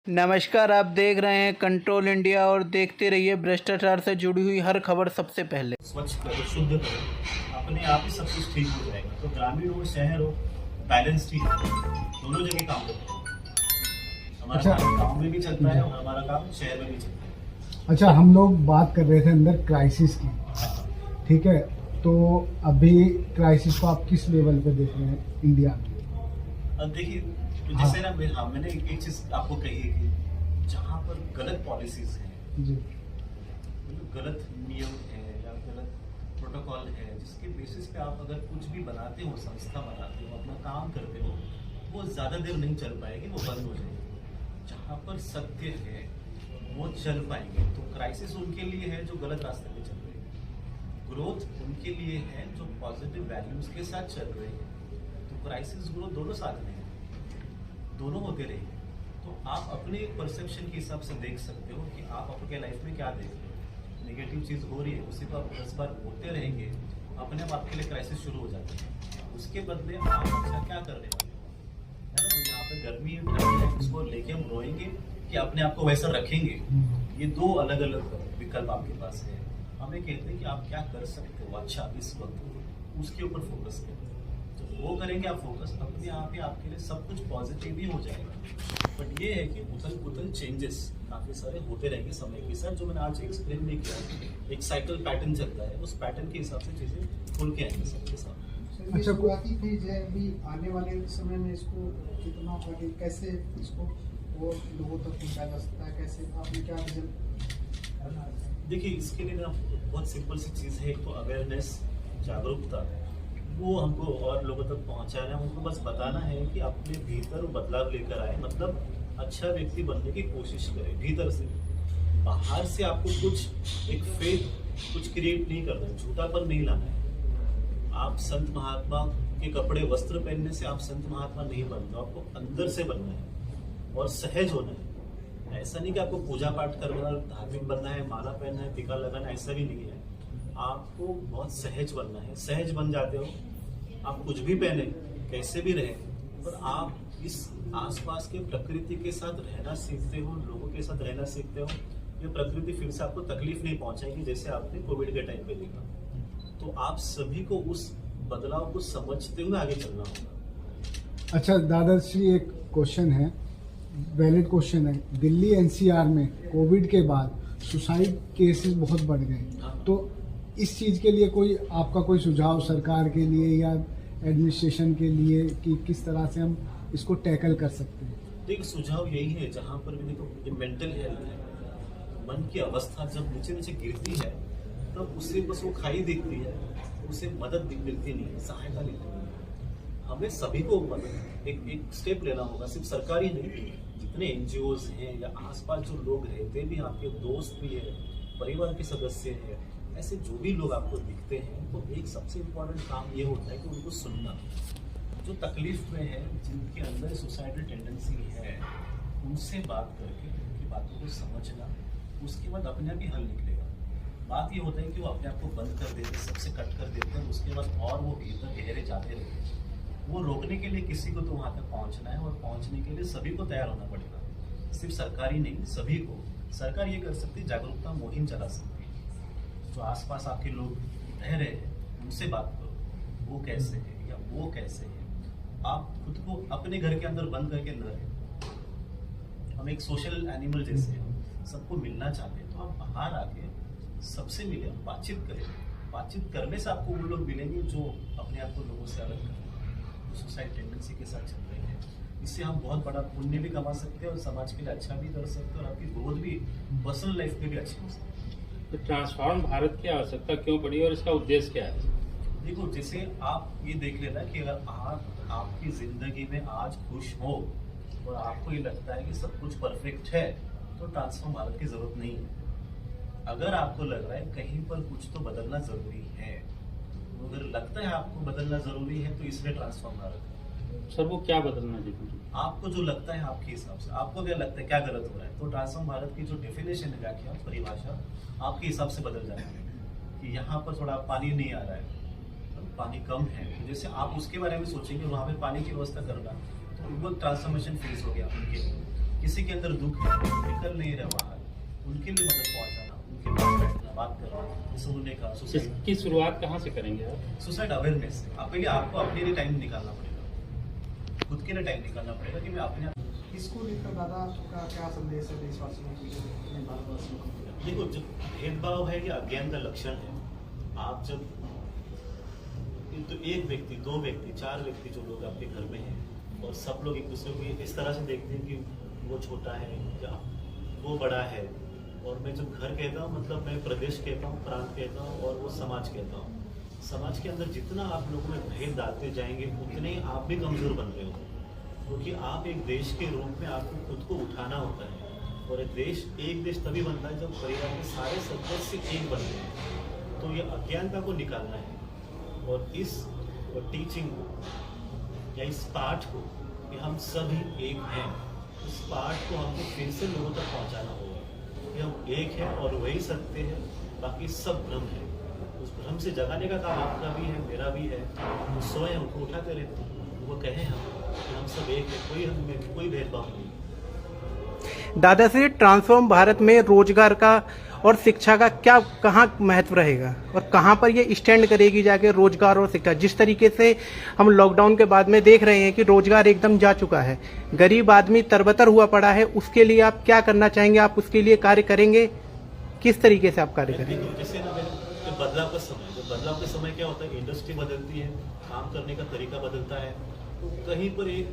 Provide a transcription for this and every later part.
नमस्कार, आप देख रहे हैं कंट्रोल इंडिया और देखते रहिए भ्रष्टाचार से जुड़ी हुई हर खबर सबसे पहले। स्वच्छ करो, शुद्ध करो, अपने आप ही सब कुछ ठीक हो जाएगा। तो ग्रामीण हो शहर हो, बैलेंस ठीक है, दोनों जगह काम करते हैं। हमारा काम गाँव में भी चलता है और हमारा काम शहर में भी चलता है। अच्छा, हम लोग बात कर रहे थे अंदर क्राइसिस की, ठीक है। तो अभी क्राइसिस को आप किस लेवल पे देख रहे हैं इंडिया में? अब देखिए, तो जैसे ना मैंने एक चीज आपको कही है कि जहाँ पर गलत पॉलिसीज हैं जी, गलत नियम है या गलत प्रोटोकॉल है, जिसके बेसिस पे आप अगर कुछ भी बनाते हो, संस्था बनाते हो, अपना काम करते हो, वो ज़्यादा देर नहीं चल पाएगी, वो बंद हो जाएगी। जहाँ पर सत्य है वो चल पाएंगे। तो क्राइसिस उनके लिए है जो गलत रास्ते पे चल रहे हैं, ग्रोथ उनके लिए है जो पॉजिटिव वैल्यूज के साथ चल रहे हैं। तो क्राइसिस ग्रोथ दोनों साथ में है, दोनों होते रहेंगे। तो आप अपने परसेप्शन के हिसाब से देख सकते हो कि आप अपने लाइफ में क्या देख रहे हो। नेगेटिव चीज़ हो रही है, उसी को आप 10 बार बोलते रहेंगे, अपने आप आपके लिए क्राइसिस शुरू हो जाती है। उसके बदले आप अच्छा क्या कर रहे हैं, है ना। यहाँ पे गर्मी है, इसको लेके हम रोएंगे कि अपने आप को वैसा रखेंगे। ये दो अलग अलग विकल्प आपके पास है। हमें कहते हैं कि आप क्या कर सकते हो अच्छा इस वक्त, उसके ऊपर फोकस करें। तो वो करेंगे आप फोकस, अपने आप ही आपके लिए सब कुछ पॉजिटिव ही हो जाएगा। बट ये है कि उथल पुथल चेंजेस काफ़ी सारे होते रहेंगे समय के साथ, जो मैंने आज एक्सप्लेन भी किया। एक साइकिल पैटर्न चलता है, उस पैटर्न के हिसाब से चीज़ें खुल के आएंगी सबके साथ। अच्छा, शुरुआती फेज है, अभी आने वाले समय में इसको कितना आगे कैसे इसको और लोगों तक पहुंचाया जा सकता है, कैसे आपने क्या विजन? देखिए, इसके लिए ना बहुत सिंपल सी चीज़ है। एक तो अवेयरनेस, जागरूकता, वो हमको और लोगों तक पहुंचाना है। उनको बस बताना है कि अपने भीतर बदलाव लेकर आए, मतलब अच्छा व्यक्ति बनने की कोशिश करें भीतर से। बाहर से आपको कुछ एक फेक कुछ क्रिएट नहीं करना है, झूठापन नहीं लाना है। आप संत महात्मा के कपड़े वस्त्र पहनने से आप संत महात्मा नहीं बनते, आपको अंदर से बनना है और सहज होना है। ऐसा नहीं कि आपको पूजा पाठ करना, धार्मिक बनना है, माला पहनना है, टीका लगाना, ऐसा भी नहीं है। आपको बहुत सहज बनना है। सहज बन जाते हो, आप कुछ भी पहने, कैसे भी रहे, पर आप इस आसपास के प्रकृति के साथ रहना सीखते हो, लोगों के साथ रहना सीखते हो। ये प्रकृति फिर से आपको तकलीफ नहीं पहुंचाएगी, जैसे आपने कोविड के टाइम पे देखा। तो आप सभी को उस बदलाव को समझते हुए आगे चलना होगा। अच्छा दादाश्री, एक क्वेश्चन है, वैलिड क्वेश्चन है। दिल्ली एनसीआर में कोविड के बाद सुसाइड केसेस बहुत बढ़ गए, तो इस चीज़ के लिए कोई आपका कोई सुझाव सरकार के लिए या एडमिनिस्ट्रेशन के लिए कि किस तरह से हम इसको टैकल कर सकते हैं? देखिए, सुझाव यही है, जहाँ पर भी देखो ये मेंटल हेल्थ है, मन की अवस्था जब नीचे नीचे गिरती है तब उससे बस वो खाई दिखती है, उसे मदद मिलती नहीं है, सहायता मिलती नहीं है। हमें सभी को मदद एक स्टेप लेना होगा, सिर्फ सरकारी नहीं, जितने एनजीओज हैं या आसपास जो लोग रहते भी, आपके दोस्त भी है, परिवार के सदस्य हैं, ऐसे जो भी लोग आपको दिखते हैं, तो एक सबसे इम्पोर्टेंट काम ये होता है कि उनको सुनना। जो तकलीफ में है, जिनके अंदर सुसाइडल टेंडेंसी है, उनसे बात करके उनकी बातों को समझना, उसके बाद अपने आप ही हल निकलेगा। बात ये होता है कि वो अपने आप को बंद कर देते, सबसे कट कर देते हैं, उसके बाद और वो भीतर गहरे जाते रहते हैं। वो रोकने के लिए किसी को तो वहाँ तक पहुँचना है, और पहुँचने के लिए सभी को तैयार होना पड़ेगा। सिर्फ सरकारी नहीं, सभी को। सरकार ये कर सकती है, जागरूकता मुहिम चला सकती है। जो आसपास आपके लोग रह रहे हैं उनसे बात करो, वो कैसे है या वो कैसे है। आप खुद को अपने घर के अंदर बंद करके न रहे। हम एक सोशल एनिमल जैसे हैं, सबको मिलना चाहते हैं, तो आप बाहर आके सबसे मिले, बातचीत करें। बातचीत करने से आपको वो लोग मिलेंगे जो अपने आप को लोगों से अलग कर रहे हैं, जो सुसाइड टेंडेंसी के साथ चल रहे हैं। इससे हम बहुत बड़ा पुण्य भी कमा सकते हैं और समाज के लिए अच्छा भी कर सकते हैं, और आपकी ग्रोथ भी पर्सनल लाइफ में भी अच्छी हो सकती है। तो ट्रांसफॉर्म भारत की आवश्यकता क्यों पड़ी और इसका उद्देश्य क्या है? देखो, जैसे आप ये देख लेना कि अगर आप आपकी जिंदगी में आज खुश हो और आपको ये लगता है कि सब कुछ परफेक्ट है, तो ट्रांसफॉर्म भारत की जरूरत नहीं है। अगर आपको लग रहा है कहीं पर कुछ तो बदलना जरूरी है, तो अगर लगता है आपको बदलना जरूरी है, तो इसलिए ट्रांसफॉर्म भारत है। सर, वो क्या बदलना जरूरी? आपको जो लगता है, आपके हिसाब से आपको क्या लगता है क्या गलत हो रहा है, तो ट्रांसफॉर्म भारत की जो डेफिनेशन है, व्याख्या, परिभाषा आपके हिसाब से बदल जाएगी। कि यहाँ पर थोड़ा पानी नहीं आ रहा है, पानी कम है, तो जैसे आप उसके बारे में सोचेंगे, वहाँ पे पानी की व्यवस्था करना, तो वो ट्रांसफॉर्मेशन फेज हो गया उनके लिए। किसी के अंदर दुख है, निकल नहीं रहा बाहर, उनके लिए मदद पहुंचाना, उनके पास बैठना, बात करना, सुनने का। इसकी शुरुआत कहाँ से करेंगे आप? सुसाइड अवेयरनेस से पहले आपको अपने लिए टाइम निकालना पड़ेगा, खुद के लिए टाइम निकालना पड़ेगा कि मैं अपने आप। इसको लेकर दादा का क्या संदेश है देशवासियों के लिए, अपने भारतवासियों को? देखो, जो भेदभाव है ये अज्ञान का लक्षण है। आप जब तो एक व्यक्ति, दो व्यक्ति, चार व्यक्ति जो लोग आपके घर में हैं और सब लोग एक दूसरे को इस तरह से देखते हैं कि वो छोटा है या वो बड़ा है, और मैं जब घर कहता हूँ मतलब मैं प्रदेश कहता हूँ, प्रांत कहता हूँ, और वो समाज कहता हूँ। समाज के अंदर जितना आप लोगों में भेद डालते जाएंगे उतने ही आप भी कमजोर बन रहे हो, क्योंकि आप एक देश के रूप में आपको खुद को उठाना होता है। और एक देश तभी बनता है जब परिवार के सारे सदस्य एक बनते हैं। तो ये अज्ञानता को निकालना है, और इस टीचिंग को या इस पाठ को कि हम सभी एक हैं, उस पाठ को हमको फिर से लोगों तक पहुंचाना होगा कि हम एक हैं और वही सत्य है, बाकी सब भ्रम है। उस भ्रम से जगाने का काम आपका भी है, मेरा भी है। वो सोए हमको उठाते रहते हैं, वो कहें हम सब एक है, कोई भेदभाव नहीं। दादाश्री, ट्रांसफॉर्म भारत में रोजगार का और शिक्षा का क्या कहाँ महत्व रहेगा और कहाँ पर ये स्टैंड करेगी जाके रोजगार और शिक्षा? जिस तरीके से हम लॉकडाउन के बाद में देख रहे हैं कि रोजगार एकदम जा चुका है, गरीब आदमी तरबतर हुआ पड़ा है, उसके लिए आप क्या करना चाहेंगे? आप उसके लिए कार्य करेंगे? किस तरीके से आप कार्य करेंगे? जैसे ना बदलाव का समय, जो बदलाव के समय क्या होता है, इंडस्ट्री बदलती है, काम करने का तरीका बदलता है, तो कहीं पर एक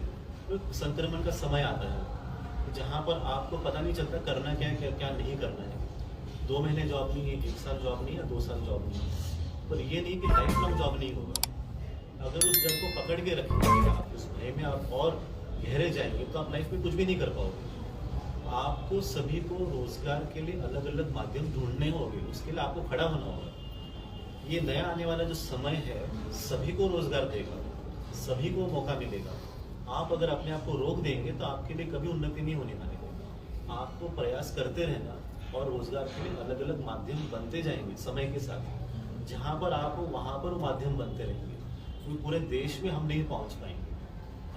संक्रमण का समय आता है जहाँ पर आपको पता नहीं चलता करना क्या है, क्या नहीं करना है। 2 महीने जॉब नहीं है, 1 साल जॉब नहीं है, 2 साल जॉब नहीं है, पर ये नहीं कि लाइफ लॉन्ग जॉब नहीं होगा। अगर उस डर को पकड़ के रखेंगे आप, उस भय में आप और गहरे जाएंगे तो आप लाइफ में कुछ भी नहीं कर पाओगे। आपको सभी को रोजगार के लिए अलग अलग माध्यम ढूंढने होंगे, उसके लिए आपको खड़ा होना होगा। ये नया आने वाला जो समय है सभी को रोजगार देगा, सभी को मौका मिलेगा। आप अगर अपने आप को रोक देंगे तो आपके लिए कभी उन्नति नहीं होने वाली है। आपको प्रयास करते रहना और रोजगार के लिए अलग अलग माध्यम बनते जाएंगे समय के साथ। जहाँ पर आप हो वहाँ पर वो माध्यम बनते रहेंगे, क्योंकि पूरे देश में हम नहीं पहुँच पाएंगे।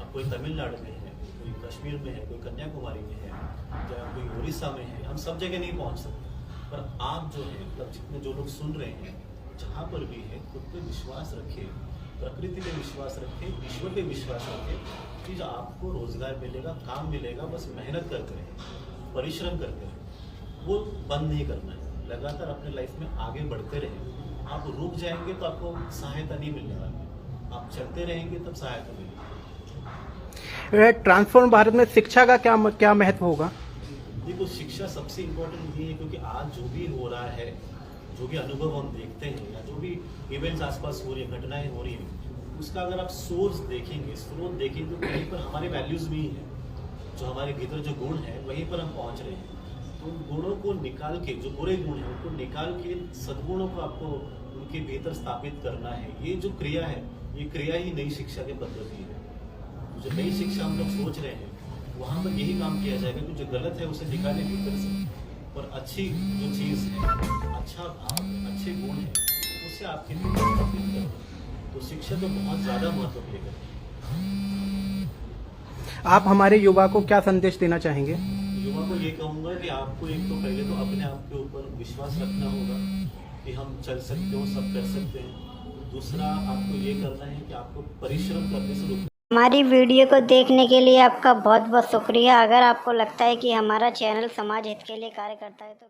अब कोई तमिलनाडु में है, कोई कश्मीर में है, कोई कन्याकुमारी में है, या कोई उड़ीसा में है, हम सब जगह नहीं पहुँच सकते। पर आप जो है, मतलब जितने जो लोग सुन रहे हैं, जहाँ पर भी है, खुद पे विश्वास रखें, प्रकृति पे विश्वास रखें, ईश्वर पे विश्वास रखें कि जो आपको रोजगार मिलेगा, काम मिलेगा। बस मेहनत करते रहें, परिश्रम करते रहें, वो बंद नहीं करना है। लगातार अपने लाइफ में आगे बढ़ते रहें। आप रुक जाएंगे तो आपको सहायता नहीं मिलने वाली, आप चलते रहेंगे तब सहायता मिलेगी। ट्रांसफॉर्म भारत में शिक्षा का क्या महत्व होगा? देखो, शिक्षा सबसे इम्पोर्टेंट ये है, क्योंकि आज जो भी हो रहा है, जो भी अनुभव हम देखते हैं या जो भी इवेंट्स आसपास हो रही है, घटनाएं हो रही हैं, उसका अगर आप सोर्स देखेंगे, स्रोत देखेंगे, तो कहीं पर हमारे वैल्यूज भी हैं, जो हमारे भीतर जो गुण है वहीं पर हम पहुंच रहे हैं। तो उन गुणों को निकाल के, जो बुरे गुण हैं उनको निकाल के सद्गुणों को आपको उनके भीतर स्थापित करना है। ये जो क्रिया है, ये क्रिया ही नई शिक्षा की पद्धति है। जो नई शिक्षा हम लोग सोच रहे हैं वहाँ पर यही काम किया जाएगा कि जो गलत है उसे निकाले भीतर से, और अच्छी जो चीज़ है, अच्छा भाव है, अच्छे गुण है, उसे आपके भीतर स्थापित करना। तो शिक्षा तो बहुत ज़्यादा महत्व देगा। आप हमारे युवा को क्या संदेश देना चाहेंगे? युवा को ये कहूँगा कि आपको एक तो पहले तो अपने आप के ऊपर विश्वास रखना होगा कि हम चल सकते हो, सब कर सकते हैं। दूसरा, आपको ये करना है कि आपको परिश्रम करने से रुकना। हमारी वीडियो को देखने के लिए आपका बहुत बहुत शुक्रिया। अगर आपको लगता है कि हमारा चैनल समाज हित के लिए कार्य करता है तो